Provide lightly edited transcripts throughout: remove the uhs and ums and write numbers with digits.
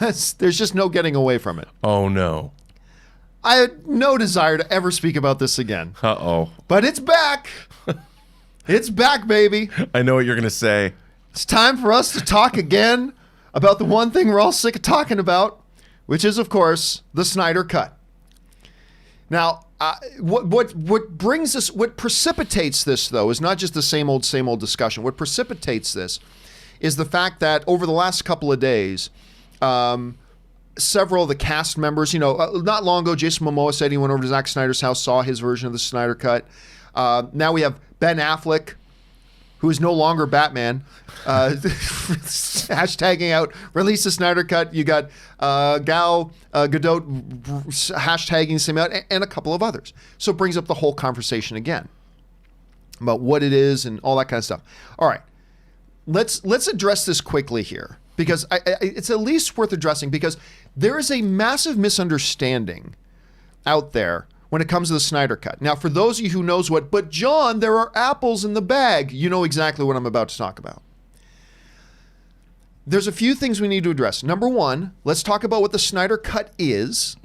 there's just no getting away from it. Oh, no. I had no desire to ever speak about this again. Uh-oh. But it's back. It's back, baby. I know what you're going to say. It's time for us to talk again about the one thing we're all sick of talking about, which is, of course, the Snyder Cut. Now, what brings us, what precipitates this, though, is not just the same old discussion. What precipitates this is the fact that over the last couple of days, several of the cast members, not long ago, Jason Momoa said he went over to Zack Snyder's house, saw his version of the Snyder Cut. Now we have Ben Affleck, who is no longer Batman, hashtagging out, release the Snyder Cut. You got Gal Gadot hashtagging the same out, and a couple of others. So it brings up the whole conversation again about what it is and all that kind of stuff. All right, let's address this quickly here, because it's at least worth addressing, because there is a massive misunderstanding out there when it comes to the Snyder Cut. Now, for those of you who knows what, but John, there are apples in the bag, you know exactly what I'm about to talk about. There's a few things we need to address. Number one, let's talk about what the Snyder Cut is.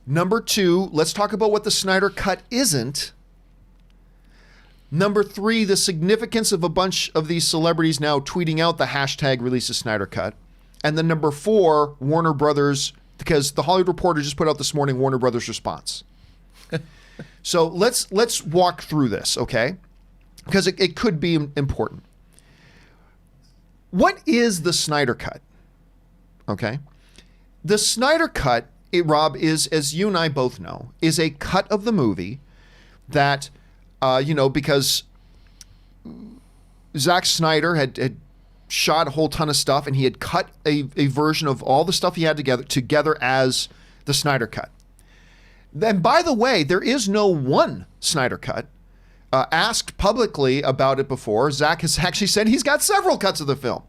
Number two, let's talk about what the Snyder Cut isn't. Number three, the significance of a bunch of these celebrities now tweeting out the hashtag release the Snyder Cut. And then number four, Warner Brothers, because the Hollywood Reporter just put out this morning Warner Brothers' response. So let's walk through this, okay? Because it could be important. What is the Snyder Cut? Okay? The Snyder Cut, Rob, is, as you and I both know, is a cut of the movie that, because Zack Snyder had shot a whole ton of stuff, and he had cut a version of all the stuff he had together as the Snyder Cut. Then, by the way, there is no one Snyder Cut. Asked publicly about it before, Zack has actually said he's got several cuts of the film.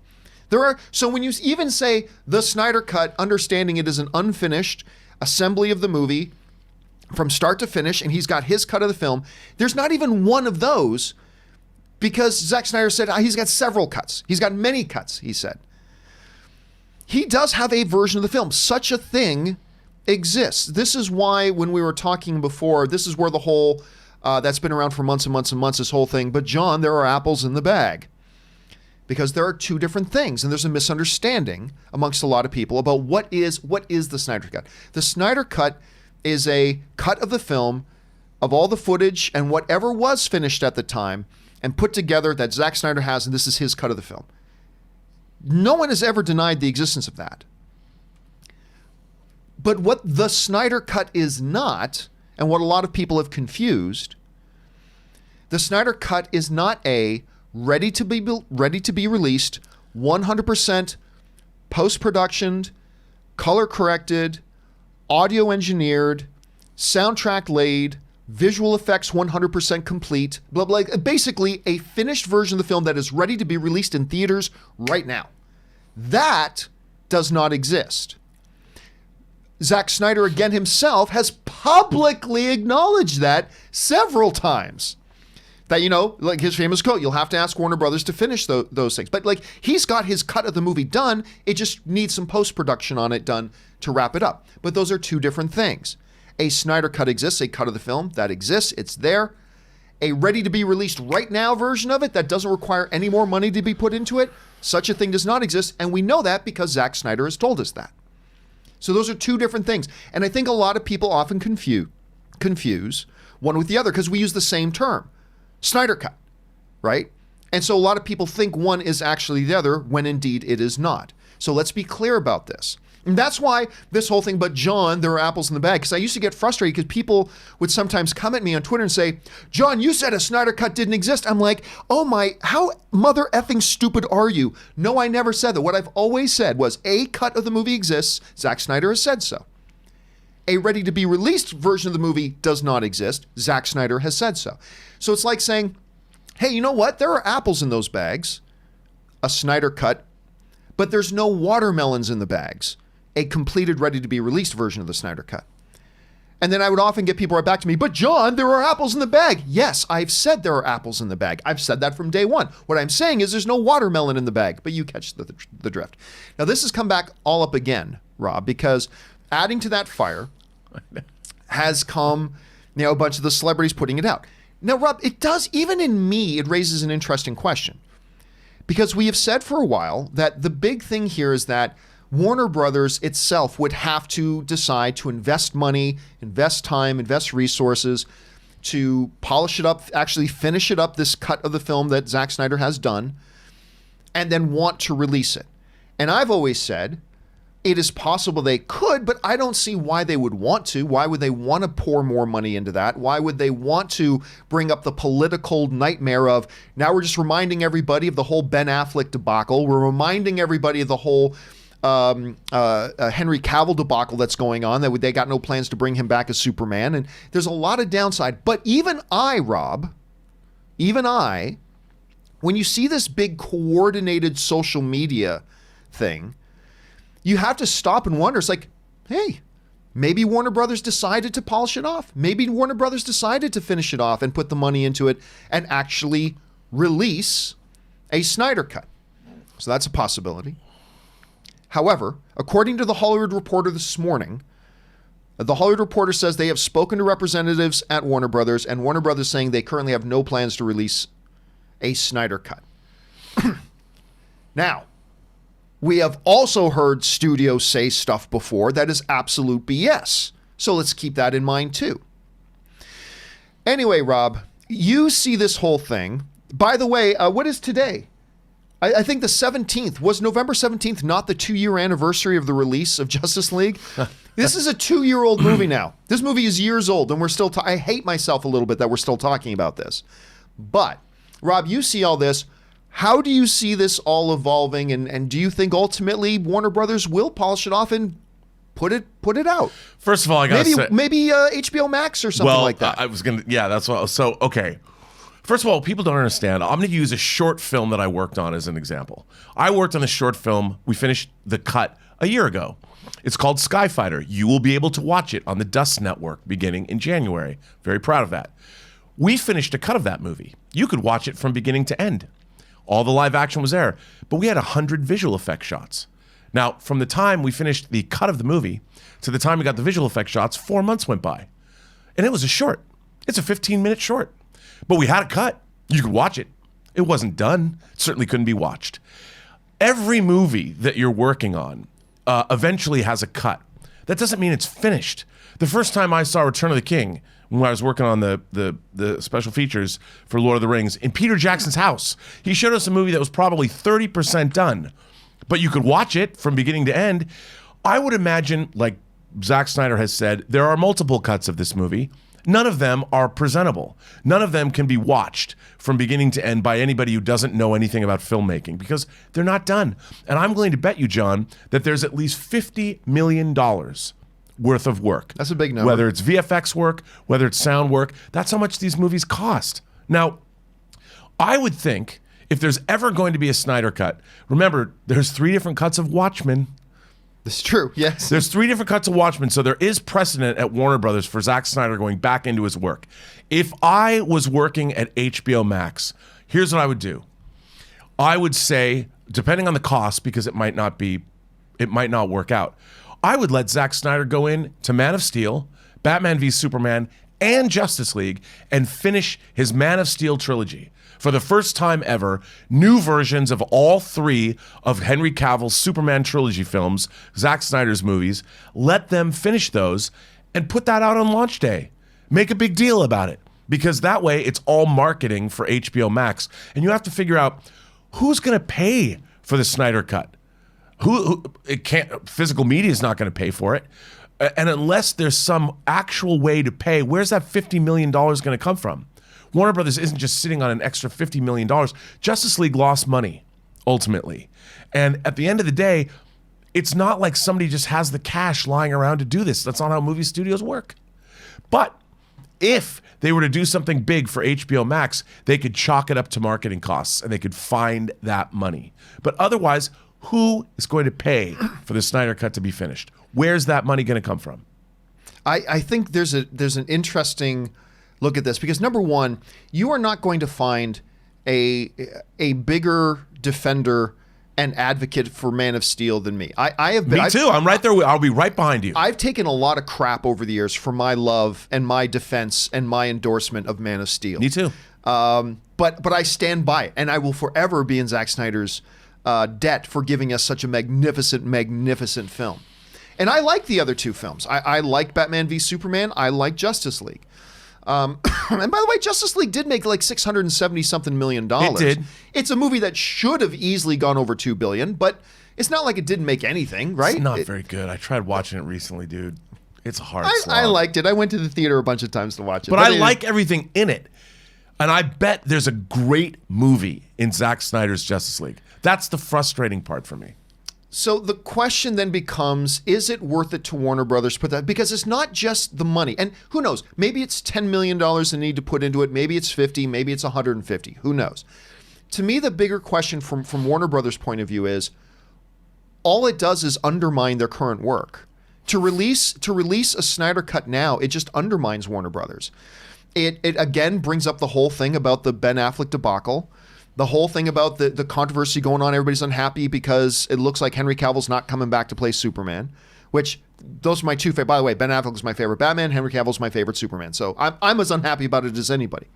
So when you even say the Snyder Cut, understanding it is an unfinished assembly of the movie from start to finish, and he's got his cut of the film, there's not even one of those, because Zack Snyder said he's got several cuts. He's got many cuts, he said. He does have a version of the film. Such a thing exists. This is why when we were talking before, this is where the whole, that's been around for months and months and months, this whole thing. But John, there are apples in the bag. Because there are two different things, and there's a misunderstanding amongst a lot of people about what is the Snyder Cut. The Snyder Cut is a cut of the film of all the footage and whatever was finished at the time and put together that Zack Snyder has, and this is his cut of the film. No one has ever denied the existence of that. But what the Snyder Cut is not, and what a lot of people have confused, the Snyder Cut is not a ready to be released, 100% post-productioned, color-corrected, audio-engineered, soundtrack laid, visual effects 100% complete, blah, blah, basically a finished version of the film that is ready to be released in theaters right now. That does not exist. Zack Snyder, again himself, has publicly acknowledged that several times. That, like his famous quote, you'll have to ask Warner Brothers to finish those things. But he's got his cut of the movie done. It just needs some post-production on it done to wrap it up. But those are two different things. A Snyder Cut exists, a cut of the film that exists, it's there. A ready to be released right now version of it that doesn't require any more money to be put into it, such a thing does not exist. And we know that because Zack Snyder has told us that. So those are two different things. And I think a lot of people often confuse one with the other because we use the same term. Snyder Cut, right? And so a lot of people think one is actually the other when indeed it is not. So let's be clear about this. And that's why this whole thing, but John, there are apples in the bag, because I used to get frustrated because people would sometimes come at me on Twitter and say, John, you said a Snyder Cut didn't exist. I'm like, oh my, how mother effing stupid are you? No, I never said that. What I've always said was a cut of the movie exists. Zack Snyder has said so. A ready to be released version of the movie does not exist. Zack Snyder has said so. So it's like saying, hey, you know what? There are apples in those bags, a Snyder Cut, but there's no watermelons in the bags, a completed, ready to be released version of the Snyder Cut. And then I would often get people right back to me, but John, there are apples in the bag. Yes, I've said there are apples in the bag. I've said that from day one. What I'm saying is there's no watermelon in the bag, but you catch the drift. Now, this has come back all up again, Rob, because adding to that fire has come, a bunch of the celebrities putting it out. Now, Rob, it does, even in me, it raises an interesting question. Because we have said for a while that the big thing here is that Warner Brothers itself would have to decide to invest money, invest time, invest resources to polish it up, actually finish it up, this cut of the film that Zack Snyder has done, and then want to release it. And I've always said it is possible they could, but I don't see why they would want to. Why would they want to pour more money into that? Why would they want to bring up the political nightmare of, now we're just reminding everybody of the whole Ben Affleck debacle. We're reminding everybody of the whole Henry Cavill debacle that's going on, that they got no plans to bring him back as Superman. And there's a lot of downside. But even I, Rob, when you see this big coordinated social media thing, you have to stop and wonder. It's like, hey, maybe Warner Brothers decided to polish it off. Maybe Warner Brothers decided to finish it off and put the money into it and actually release a Snyder Cut. So that's a possibility. However, according to the Hollywood Reporter this morning, the Hollywood Reporter says they have spoken to representatives at Warner Brothers, and Warner Brothers saying they currently have no plans to release a Snyder Cut. Now, we have also heard studios say stuff before that is absolute BS. So let's keep that in mind too. Anyway, Rob, you see this whole thing. By the way, what is today? I think the 17th. Was November 17th not the 2-year anniversary of the release of Justice League? This is a 2-year-old movie now. This movie is years old, and we're still I hate myself a little bit that we're still talking about this. But, Rob, you see all this. How do you see this all evolving, and do you think ultimately Warner Brothers will polish it off and put it out? First of all, I gotta say, maybe HBO Max or something like that. I was gonna, that's what. So okay, first of all, people don't understand. I'm gonna use a short film that I worked on as an example. I worked on a short film. We finished the cut a year ago. It's called Skyfighter. You will be able to watch it on the Dust Network beginning in January. Very proud of that. We finished a cut of that movie. You could watch it from beginning to end. All the live action was there, but we had 100 visual effect shots. Now, from the time we finished the cut of the movie to the time we got the visual effect shots, 4 months went by. And it was a short. It's a 15-minute short. But we had a cut. You could watch it. It wasn't done. It certainly couldn't be watched. Every movie that you're working on eventually has a cut. That doesn't mean it's finished. The first time I saw Return of the King, when I was working on the special features for Lord of the Rings, in Peter Jackson's house, he showed us a movie that was probably 30% done, but you could watch it from beginning to end. I would imagine, like Zack Snyder has said, there are multiple cuts of this movie. None of them are presentable. None of them can be watched from beginning to end by anybody who doesn't know anything about filmmaking, because they're not done. And I'm going to bet you, John, that there's at least $50 million worth of work. That's a big number. Whether it's VFX work, whether it's sound work, that's how much these movies cost. Now, I would think if there's ever going to be a Snyder Cut, remember, there's 3 different cuts of Watchmen. That's true, yes. There's 3 different cuts of Watchmen, so there is precedent at Warner Brothers for Zack Snyder going back into his work. If I was working at HBO Max, here's what I would do. I would say, depending on the cost, because it might not work out, I would let Zack Snyder go in to Man of Steel, Batman v Superman, and Justice League and finish his Man of Steel trilogy. For the first time ever, new versions of all 3 of Henry Cavill's Superman trilogy films, Zack Snyder's movies, let them finish those and put that out on launch day. Make a big deal about it, because that way it's all marketing for HBO Max. And you have to figure out who's going to pay for the Snyder Cut. Who it can't, physical media is not going to pay for it. And unless there's some actual way to pay, where's that $50 million going to come from? Warner Brothers isn't just sitting on an extra $50 million. Justice League lost money, ultimately. And at the end of the day, it's not like somebody just has the cash lying around to do this. That's not how movie studios work. But if they were to do something big for HBO Max, they could chalk it up to marketing costs and they could find that money. But otherwise, who is going to pay for the Snyder Cut to be finished? Where's that money going to come from? I think there's an interesting look at this because number one, you are not going to find a bigger defender and advocate for Man of Steel than me. I have been. Me too. I'm right there. I'll be right behind you. I've taken a lot of crap over the years for my love and my defense and my endorsement of Man of Steel. Me too. But I stand by it, and I will forever be in Zack Snyder's debt for giving us such a magnificent, magnificent film. And I like the other two films. I like Batman v Superman. I like Justice League. And by the way, Justice League did make like $670-something million. It did. It's a movie that should have easily gone over $2 billion, but it's not like it didn't make anything, right? It's not very good. I tried watching it recently, dude. It's a hard slog. I liked it. I went to the theater a bunch of times to watch it. But I like everything in it. And I bet there's a great movie in Zack Snyder's Justice League. That's the frustrating part for me. So the question then becomes, is it worth it to Warner Brothers to put that? Because it's not just the money. And who knows? Maybe it's $10 million they need to put into it. Maybe it's 50. Maybe it's 150. Who knows? To me, the bigger question from Warner Brothers' point of view is, all it does is undermine their current work. To release a Snyder Cut now, it just undermines Warner Brothers. It again brings up the whole thing about the Ben Affleck debacle. The whole thing about the controversy going on, everybody's unhappy because it looks like Henry Cavill's not coming back to play Superman, which those are my two favorite. By the way, Ben Affleck is my favorite Batman, Henry Cavill's my favorite Superman. So I'm as unhappy about it as anybody.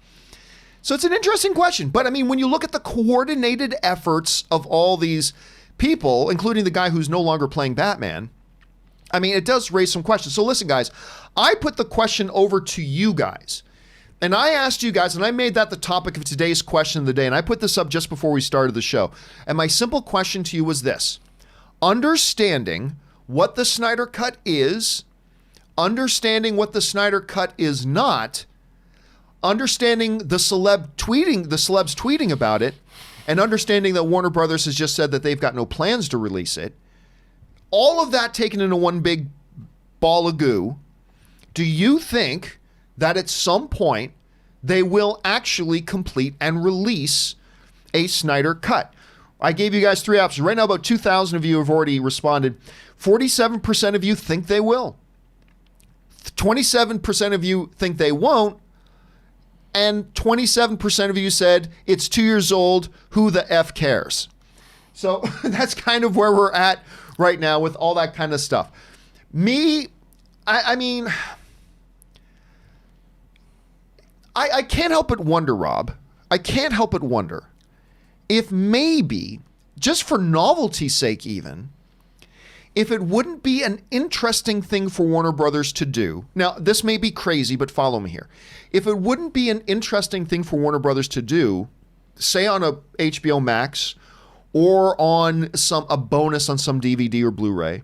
So it's an interesting question. But I mean, when you look at the coordinated efforts of all these people, including the guy who's no longer playing Batman, I mean, it does raise some questions. So listen, guys, I put the question over to you guys. And I asked you guys, and I made that the topic of today's question of the day, and I put this up just before we started the show. And my simple question to you was this: understanding what the Snyder Cut is, understanding what the Snyder Cut is not, understanding the celebs tweeting about it, and understanding that Warner Brothers has just said that they've got no plans to release it, all of that taken into one big ball of goo, do you think that at some point they will actually complete and release a Snyder Cut? I gave you guys three options. Right now, about 2,000 of you have already responded. 47% of you think they will. 27% of you think they won't. And 27% of you said, it's 2 years old, who the F cares? So that's kind of where we're at right now with all that kind of stuff. I mean, I can't help but wonder, Rob. I can't help but wonder if maybe, just for novelty's sake even, if it wouldn't be an interesting thing for Warner Brothers to do. Now, this may be crazy, but follow me here. If it wouldn't be an interesting thing for Warner Brothers to do, say on a HBO Max or on a bonus on some DVD or Blu-ray,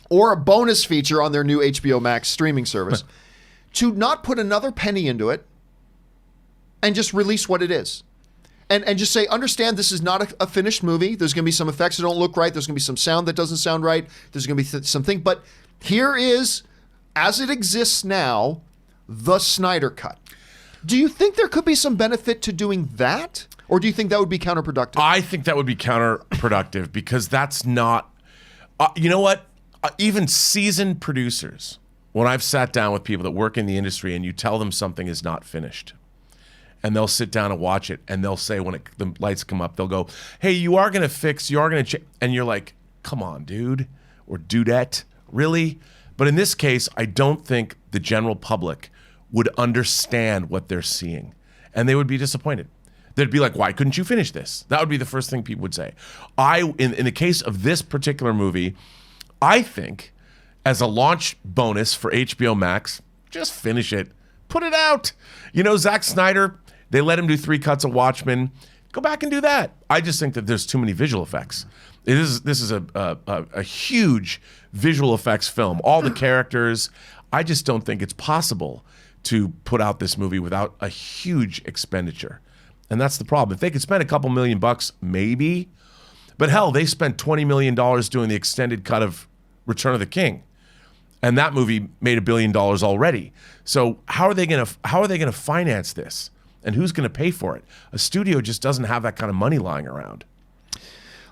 or a bonus feature on their new HBO Max streaming service, to not put another penny into it and just release what it is. And just say, understand this is not a finished movie. There's going to be some effects that don't look right. There's going to be some sound that doesn't sound right. There's going to be something. But here is, as it exists now, the Snyder Cut. Do you think there could be some benefit to doing that? Or do you think that would be counterproductive? I think that would be counterproductive because that's not... you know what? Even seasoned producers, when I've sat down with people that work in the industry and you tell them something is not finished, and they'll sit down and watch it, and they'll say when the lights come up, they'll go, hey, you are going to fix, you are going to change. And you're like, come on, dude, or dudette, really? But in this case, I don't think the general public would understand what they're seeing, and they would be disappointed. They'd be like, why couldn't you finish this? That would be the first thing people would say. In the case of this particular movie, I think as a launch bonus for HBO Max, just finish it. Put it out. You know, Zack Snyder, they let him do 3 cuts of Watchmen. Go back and do that. I just think that there's too many visual effects. This is a huge visual effects film. All the characters. I just don't think it's possible to put out this movie without a huge expenditure. And that's the problem. If they could spend a couple $1 million, maybe. But hell, they spent $20 million doing the extended cut of Return of the King. And that movie made $1 billion already. So how are they going to finance this? And who's going to pay for it? A studio just doesn't have that kind of money lying around.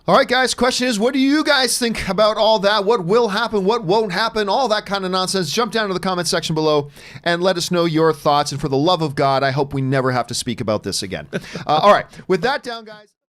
All right, guys, question is, what do you guys think about all that? What will happen? What won't happen? All that kind of nonsense. Jump down to the comment section below and let us know your thoughts. And for the love of God, I hope we never have to speak about this again. All right, with that down, guys.